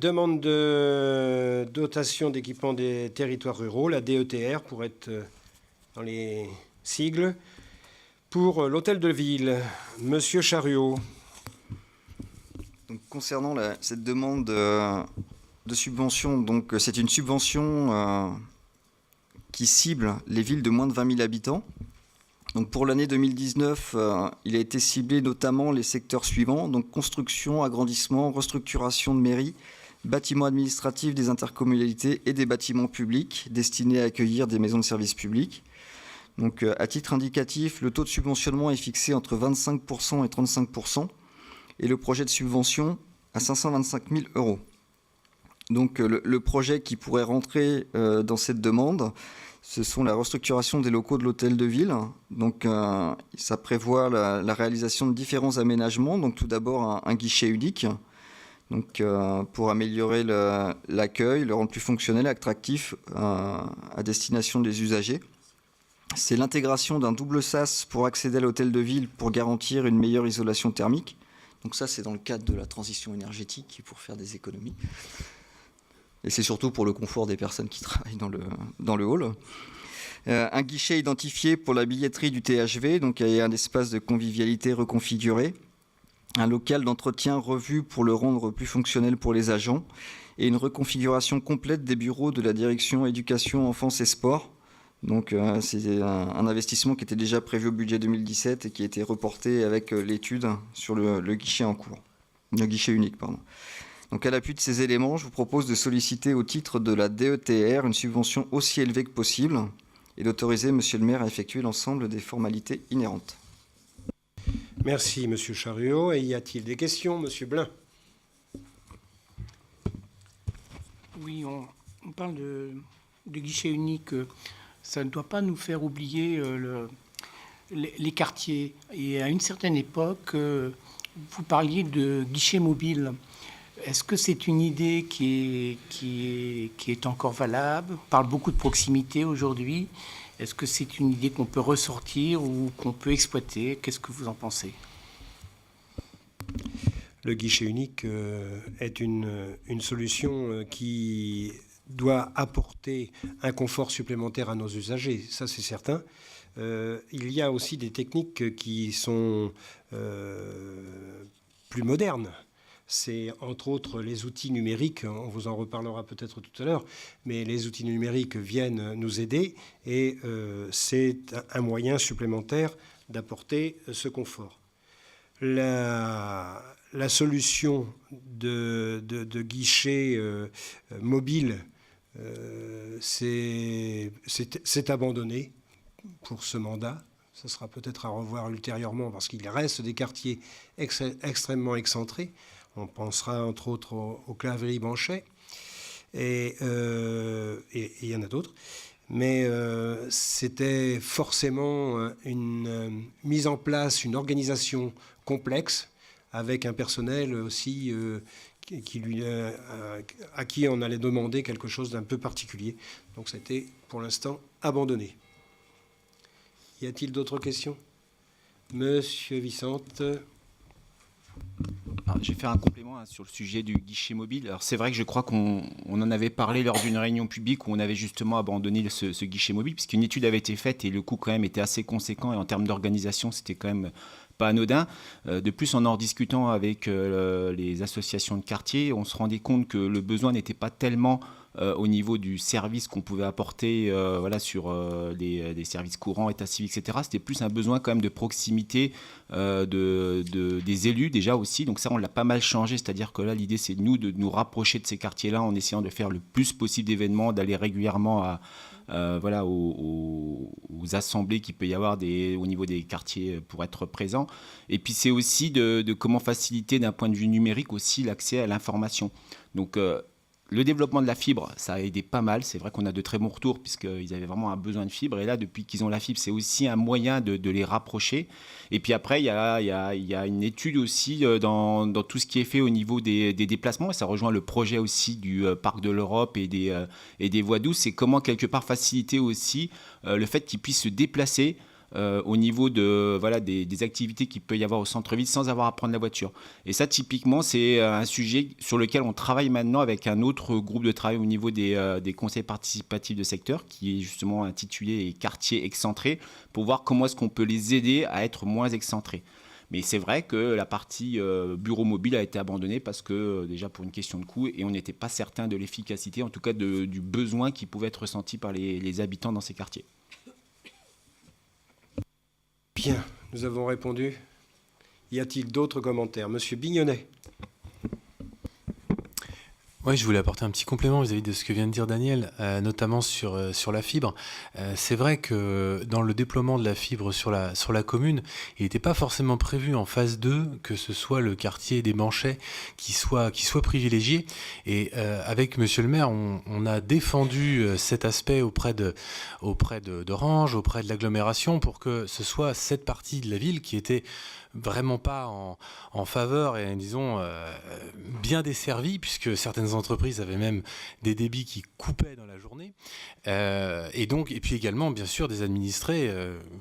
Demande de dotation d'équipement des territoires ruraux, la DETR, pour être dans les sigles, pour l'hôtel de ville. Monsieur Chariot. Donc, concernant cette demande de subvention, donc c'est une subvention qui cible les villes de moins de 20 000 habitants. Donc pour l'année 2019, il a été ciblé notamment les secteurs suivants, donc construction, agrandissement, restructuration de mairies, bâtiments administratifs des intercommunalités et des bâtiments publics destinés à accueillir des maisons de services publics. Donc à titre indicatif, le taux de subventionnement est fixé entre 25% et 35% et le projet de subvention à 525 000 €. Donc le projet qui pourrait rentrer dans cette demande, ce sont la restructuration des locaux de l'hôtel de ville. Donc, ça prévoit la réalisation de différents aménagements. Donc, tout d'abord, un guichet unique donc, pour améliorer l'accueil, le rendre plus fonctionnel et attractif à destination des usagers. C'est l'intégration d'un double sas pour accéder à l'hôtel de ville pour garantir une meilleure isolation thermique. Donc ça, c'est dans le cadre de la transition énergétique pour faire des économies. Et c'est surtout pour le confort des personnes qui travaillent dans le hall. Un guichet identifié pour la billetterie du THV, donc il y a un espace de convivialité reconfiguré, un local d'entretien revu pour le rendre plus fonctionnel pour les agents, et une reconfiguration complète des bureaux de la direction éducation, enfance et sport. Donc c'est un investissement qui était déjà prévu au budget 2017 et qui a été reporté avec l'étude sur le guichet en cours, le guichet unique, pardon. Donc à l'appui de ces éléments, je vous propose de solliciter au titre de la DETR une subvention aussi élevée que possible et d'autoriser Monsieur le maire à effectuer l'ensemble des formalités inhérentes. Merci Monsieur Chariot. Et y a-t-il des questions, Monsieur Blin? Oui, on parle de guichet unique. Ça ne doit pas nous faire oublier les quartiers. Et à une certaine époque, vous parliez de guichet mobile. Est-ce que c'est une idée qui est encore valable? On parle beaucoup de proximité aujourd'hui. Est-ce que c'est une idée qu'on peut ressortir ou qu'on peut exploiter? Qu'est-ce que vous en pensez? Le guichet unique est une solution qui doit apporter un confort supplémentaire à nos usagers, ça c'est certain. Il y a aussi des techniques qui sont plus modernes. C'est entre autres les outils numériques, on vous en reparlera peut-être tout à l'heure, mais les outils numériques viennent nous aider et c'est un moyen supplémentaire d'apporter ce confort. La solution de guichet mobile, c'est abandonné pour ce mandat. Ce sera peut-être à revoir ultérieurement parce qu'il reste des quartiers extrêmement excentrés. On pensera entre autres au Claverie-Banchet et il y en a d'autres. Mais c'était forcément une mise en place, une organisation complexe avec un personnel aussi à qui on allait demander quelque chose d'un peu particulier. Donc c'était pour l'instant abandonné. Y a-t-il d'autres questions? Monsieur Vicente. Alors, je vais faire un complément sur le sujet du guichet mobile. Alors, c'est vrai que je crois qu'on en avait parlé lors d'une réunion publique où on avait justement abandonné ce guichet mobile, puisqu'une étude avait été faite et le coût quand même était assez conséquent et en termes d'organisation, c'était quand même pas anodin. De plus, en discutant avec les associations de quartier, on se rendait compte que le besoin n'était pas tellement au niveau du service qu'on pouvait apporter sur des services courants, état civil, etc. C'était plus un besoin quand même de proximité des élus déjà aussi. Donc ça, on l'a pas mal changé. C'est-à-dire que là, l'idée, c'est de nous rapprocher de ces quartiers-là en essayant de faire le plus possible d'événements, d'aller régulièrement aux assemblées qu'il peut y avoir au niveau des quartiers pour être présents. Et puis c'est aussi de comment faciliter d'un point de vue numérique aussi l'accès à l'information. Donc le développement de la fibre, ça a aidé pas mal. C'est vrai qu'on a de très bons retours puisqu'ils avaient vraiment un besoin de fibre. Et là, depuis qu'ils ont la fibre, c'est aussi un moyen de les rapprocher. Et puis après, il y a une étude aussi dans tout ce qui est fait au niveau des déplacements. Et ça rejoint le projet aussi du Parc de l'Europe et des voies douces. C'est comment, quelque part, faciliter aussi le fait qu'ils puissent se déplacer au niveau de, voilà, des activités qu'il peut y avoir au centre-ville sans avoir à prendre la voiture. Et ça, typiquement, c'est un sujet sur lequel on travaille maintenant avec un autre groupe de travail au niveau des conseils participatifs de secteur, qui est justement intitulé « Quartiers excentrés », pour voir comment est-ce qu'on peut les aider à être moins excentrés. Mais c'est vrai que la partie bureau mobile a été abandonnée parce que, déjà pour une question de coût, et on n'était pas certain de l'efficacité, en tout cas du besoin qui pouvait être ressenti par les habitants dans ces quartiers. Bien, nous avons répondu. Y a-t-il d'autres commentaires? Monsieur Bignonnet. Oui, je voulais apporter un petit complément vis-à-vis de ce que vient de dire Daniel, notamment sur la fibre. C'est vrai que dans le déploiement de la fibre sur la commune, il n'était pas forcément prévu en phase 2 que ce soit le quartier des Manchets qui soit privilégié. Et avec Monsieur le maire, on a défendu cet aspect auprès d'Orange, auprès de l'agglomération, pour que ce soit cette partie de la ville qui était vraiment pas en faveur et disons bien desservie, puisque certaines entreprises avaient même des débits qui coupaient dans la journée, et puis également bien sûr des administrés,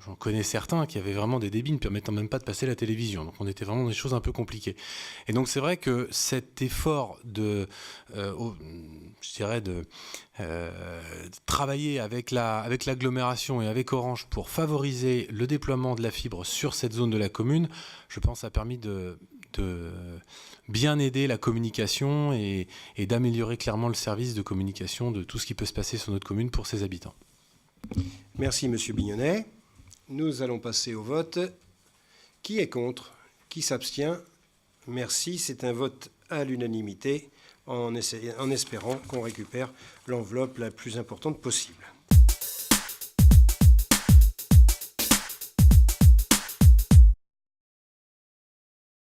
j'en connais certains qui avaient vraiment des débits ne permettant même pas de passer la télévision, donc on était vraiment dans des choses un peu compliquées. Et donc c'est vrai que cet effort de travailler avec l'agglomération et avec Orange pour favoriser le déploiement de la fibre sur cette zone de la commune, je pense a permis de bien aider la communication et d'améliorer clairement le service de communication de tout ce qui peut se passer sur notre commune pour ses habitants. Merci, Monsieur Bignonnet. Nous allons passer au vote. Qui est contre? Qui s'abstient? Merci, c'est un vote à l'unanimité en espérant qu'on récupère l'enveloppe la plus importante possible.